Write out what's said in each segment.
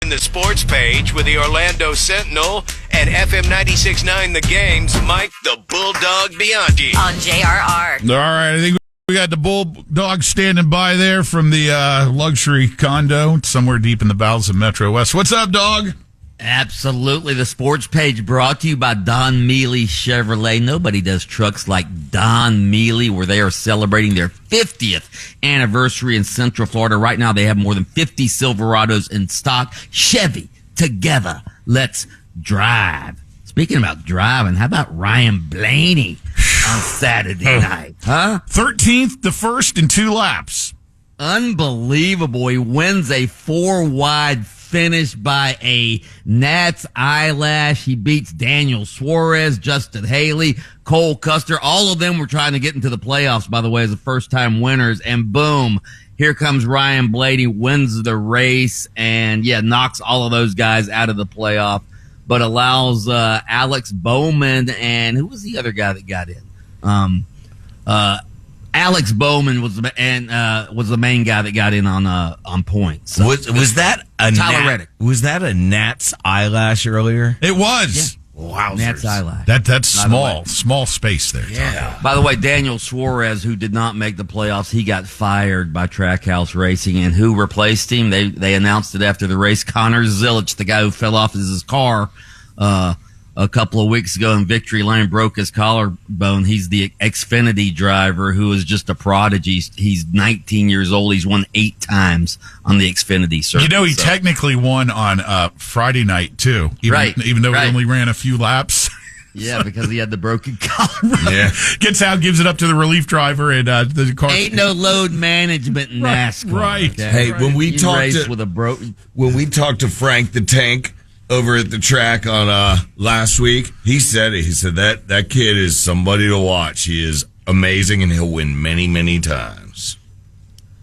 in the sports page with the Orlando Sentinel and FM 96.9 The Game's Mike the Bulldog Bianchi. On JRR. All right, I think we got the Bulldog standing by there from the luxury condo somewhere deep in the bowels of Metro West. What's up, dog? Absolutely. The sports page brought to you by Don Mealy Chevrolet. Nobody does trucks like Don Mealy, where they are celebrating their 50th anniversary in Central Florida. Right now, they have more than 50 Silverados in stock. Chevy, together, let's drive. Speaking about driving, how about Ryan Blaney on Saturday night? Huh? 13th, the first in 2 laps. Unbelievable. He wins a 4-wide finish by a gnat's eyelash. He beats Daniel Suarez, Justin Haley, Cole Custer. All of them were trying to get into the playoffs, by the way, as the first-time winners. And boom, here comes Ryan Blaney, wins the race, and, knocks all of those guys out of the playoff, but allows Alex Bowman and who was the other guy that got in? Alex Bowman was the main guy that got in on points. So, was that a Tyler Reddick? Was that a gnat's eyelash earlier? It was. Yeah. Wow, gnat's eyelash. That's small space there. Yeah. By the way, Daniel Suarez, who did not make the playoffs, he got fired by Trackhouse Racing, and who replaced him? They announced it after the race. Connor Zilic, the guy who fell off his car a couple of weeks ago in Victory Lane, broke his collarbone. He's the Xfinity driver who is just a prodigy. He's 19 years old. He's won 8 times on the Xfinity circuit. He technically won on Friday night, too. Even though he only ran a few laps. Yeah, because he had the broken collarbone. Yeah. Gets out, gives it up to the relief driver, and the car. Ain't no load management in NASCAR. Right. Okay? Hey, when we talked to Frank the Tank over at the track on last week, he said that kid is somebody to watch. He is amazing, and he'll win many, many times.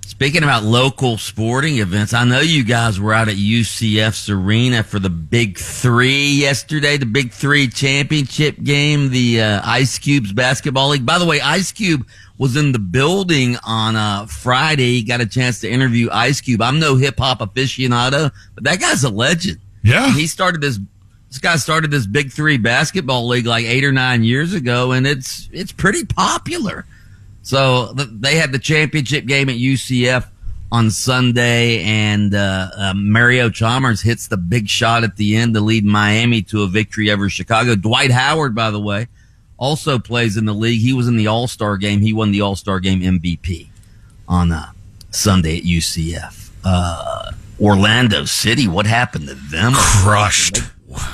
Speaking about local sporting events, I know you guys were out at UCF's arena for the Big 3 yesterday, the Big 3 championship game, the Ice Cube's basketball league. By the way, Ice Cube was in the building on Friday. He got a chance to interview Ice Cube. I'm no hip-hop aficionado, but that guy's a legend. Yeah. He started this guy started this Big 3 basketball league like 8 or 9 years ago, and it's pretty popular. So they had the championship game at UCF on Sunday, and Mario Chalmers hits the big shot at the end to lead Miami to a victory over Chicago. Dwight Howard, by the way, also plays in the league. He was in the All-Star game. He won the All-Star game MVP on Sunday at UCF. Orlando City, what happened to them? Crushed.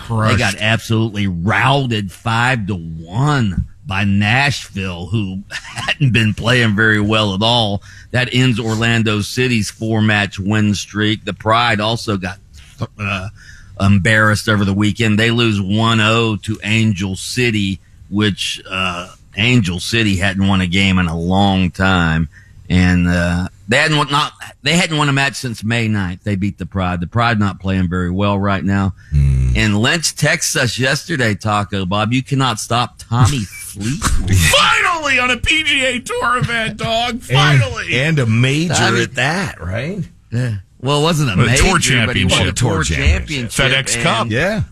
They got absolutely routed 5-1 by Nashville, who hadn't been playing very well at all. That ends Orlando City's 4-match win streak. The Pride also got embarrassed over the weekend. They lose 1-0 to Angel City, which Angel City hadn't won a game in a long time. And they hadn't won a match since May 9th. They beat the Pride. The Pride not playing very well right now. And Lynch texts us yesterday, Taco Bob, you cannot stop Tommy Fleetwood. Finally on a PGA Tour event, dog. Finally. And a major at that, right? Yeah. Well, it wasn't a major, tour but he won a tour championship. FedEx Cup. Yeah.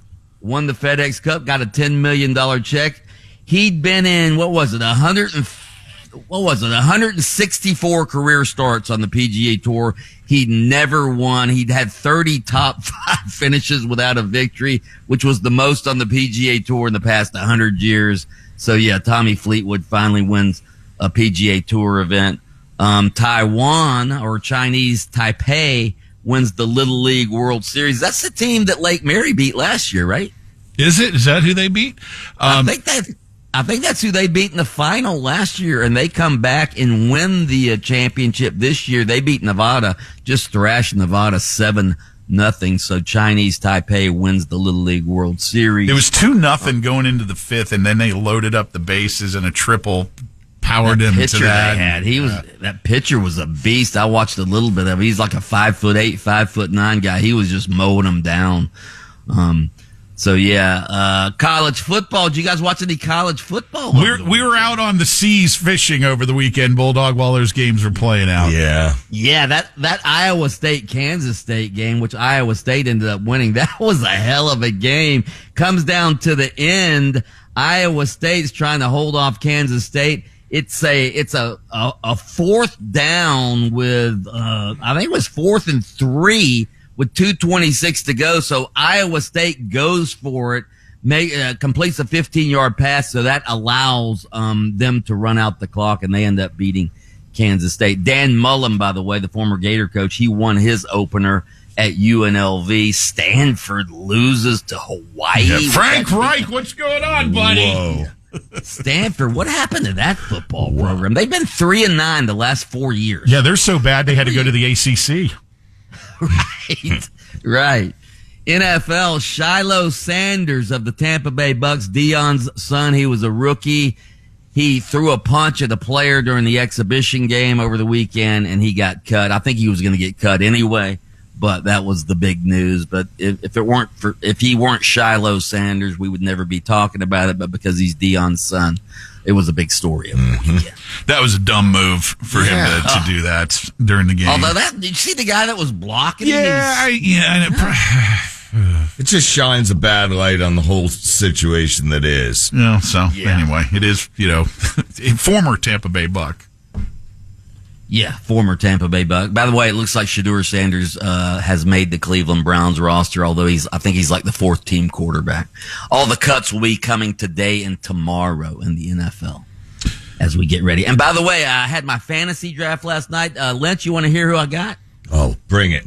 Won the FedEx Cup, got a $10 million check. He'd been in, 164 career starts on the PGA Tour. He'd never won. He'd had 30 top 5 finishes without a victory, which was the most on the PGA Tour in the past 100 years. So, yeah, Tommy Fleetwood finally wins a PGA Tour event. Taiwan, or Chinese Taipei, wins the Little League World Series. That's the team that Lake Mary beat last year, right? Is it? Is that who they beat? I think that's who they beat in the final last year, and they come back and win the championship this year. They beat Nevada, just thrashed Nevada 7-0. So Chinese Taipei wins the Little League World Series. It was 2-0 going into the 5th, and then they loaded up the bases and a triple powered him to that. That pitcher was a beast. I watched a little bit of it. He's like a 5'8", 5'9" guy. He was just mowing them down. So yeah, college football. Did you guys watch any college football? We were out on the seas fishing over the weekend, Bulldog, while those games were playing out. Yeah, that Iowa State Kansas State game, which Iowa State ended up winning, that was a hell of a game. Comes down to the end. Iowa State's trying to hold off Kansas State. It's a fourth down with I think it was 4th and 3 with 2:26 to go. So Iowa State goes for it, completes a 15-yard pass, so that allows them to run out the clock, and they end up beating Kansas State. Dan Mullen, by the way, the former Gator coach, he won his opener at UNLV. Stanford loses to Hawaii. Yeah, Frank Reich, what's going on, buddy? Whoa. Stanford, what happened to that football program? They've been 3-9 the last 4 years. Yeah, they're so bad they had to go to the ACC. Right. NFL, Shiloh Sanders of the Tampa Bay Bucks, Dion's son. He was a rookie. He threw a punch at a player during the exhibition game over the weekend, and he got cut. I think he was going to get cut anyway, but that was the big news. But if he weren't Shiloh Sanders, we would never be talking about it. But because he's Dion's son, it was a big story over the weekend. That was a dumb move for him to do that during the game. Although did you see the guy that was blocking him? It just shines a bad light on the whole situation that is. Anyway, it is, a former Tampa Bay Buck. Yeah, former Tampa Bay Buck. By the way, it looks like Shedeur Sanders has made the Cleveland Browns roster, although I think he's like the 4th team quarterback. All the cuts will be coming today and tomorrow in the NFL as we get ready. And by the way, I had my fantasy draft last night. Lynch, you want to hear who I got? Oh, bring it.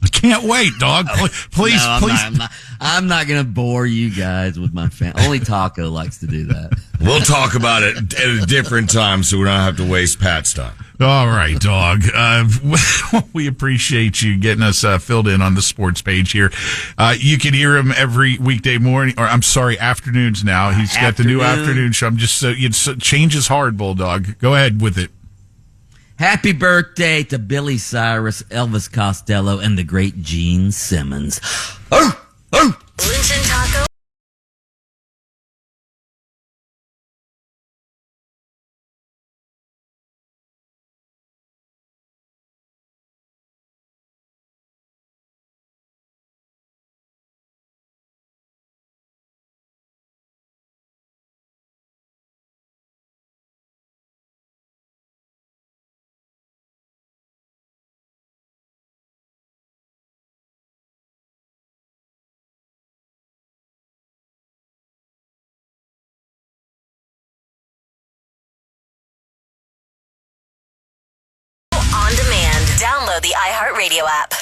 I can't wait, dog. Please, no, please. I'm not going to bore you guys with my Only Taco likes to do that. We'll talk about it at a different time so we don't have to waste Pat's time. All right, dog. We appreciate you getting us filled in on the sports page here. You can hear him every weekday morning, or I'm sorry, afternoons now. He's got the new afternoon show. I'm just change is hard, Bulldog. Go ahead with it. Happy birthday to Billy Cyrus, Elvis Costello, and the great Gene Simmons. Oh, oh. Lynch and Taco. On demand. Download the iHeartRadio app.